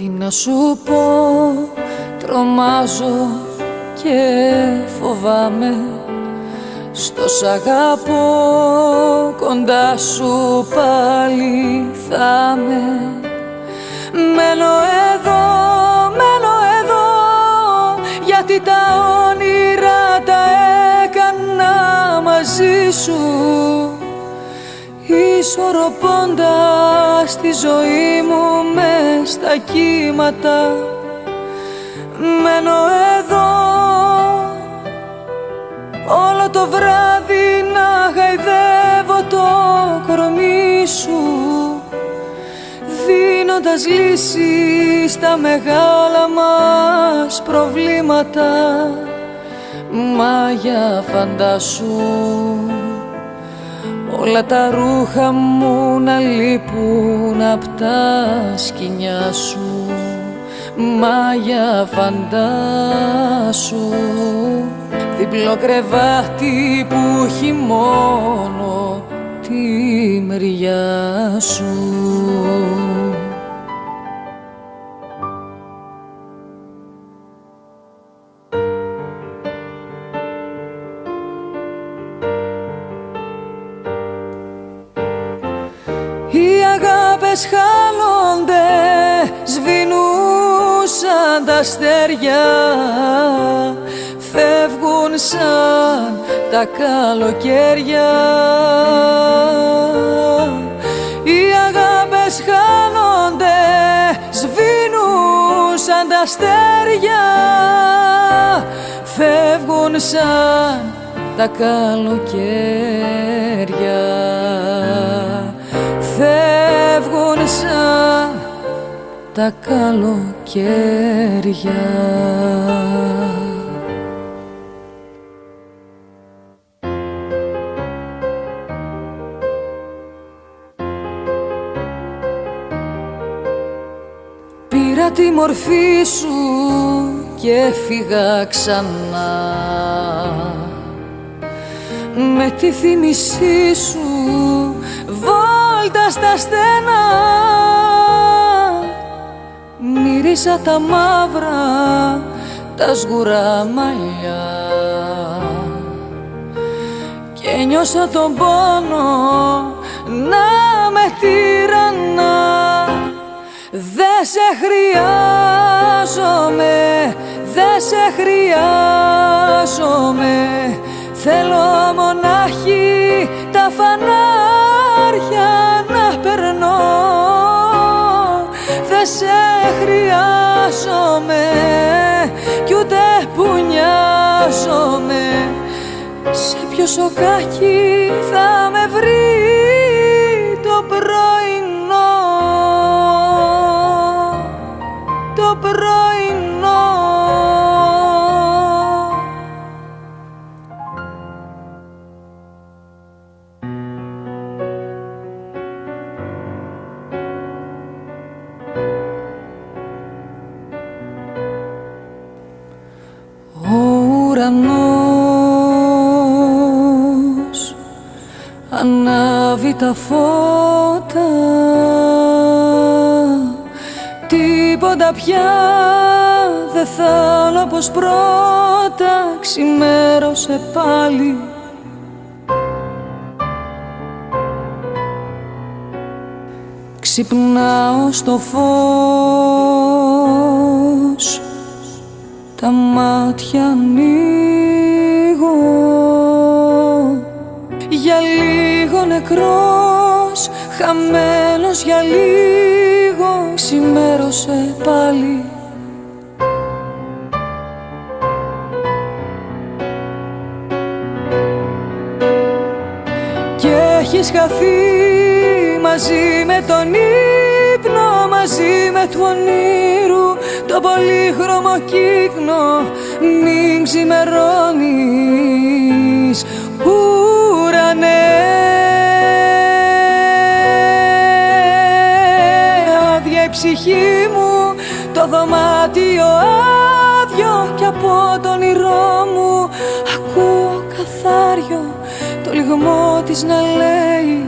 να σου πω, τρομάζω και φοβάμαι. Στο σ' αγαπώ, κοντά σου πάλι θα με. Μένω εδώ, γιατί τα όνειρα τα έκανα μαζί σου, ισορροπώντας τη ζωή μου μες στα κύματα. Μένω εδώ όλο το βράδυ να γαϊδεύω το κορμί σου, δίνοντας λύσεις στα μεγάλα μας προβλήματα. Μα για φαντάσου όλα τα ρούχα μου να λείπουν απ' τα σκοινιά σου. Μα για φαντάσου διπλό κρεβάτι που έχει μόνο τη μεριά σου. Οι αγάπες χάνονται, σβηνούσαν τα αστέρια, φεύγουν σαν τα καλοκαίρια. Οι αγάπες χάνονται, σβηνούσαν τα αστέρια, φεύγουν σαν τα καλοκαίρια. Φεύγουν σαν τα καλοκαίρια. Πήρα τη μορφή σου και έφυγα ξανά, με τη θύμησή σου βόλτα στα στενά. Μύρισα τα μαύρα, τα σγουρά μαλλιά και νιώσα τον πόνο να με τυραννά. Δε σε χρειάζομαι, δε σε χρειάζομαι, θέλω μονάχη τα φανάρια να περνώ. Δε σε χρειάζομαι κι ούτε που νοιάζομαι, σε ποιο σοκάκι θα με βρει το πρωινό, το πρωινό. Ο ουρανός ανάβει τα φώτα, τίποτα πια δε θέλω όπως πρώτα. Ξημέρωσε πάλι, ξυπνάω στο φως, τα μάτια ανοίγω, για λίγο νεκρός, χαμένος για λίγο. Ξημέρωσε πάλι, και έχεις χαθεί μαζί με τον ύπνο, μαζί με του ονείρου το πολύχρωμο κύκνο. Μην ξημερώνεις ουρανέ, άδεια η ψυχή μου, το δωμάτιο άδειο, κι από το όνειρό μου ακούω καθάριο το λυγμό της να λέει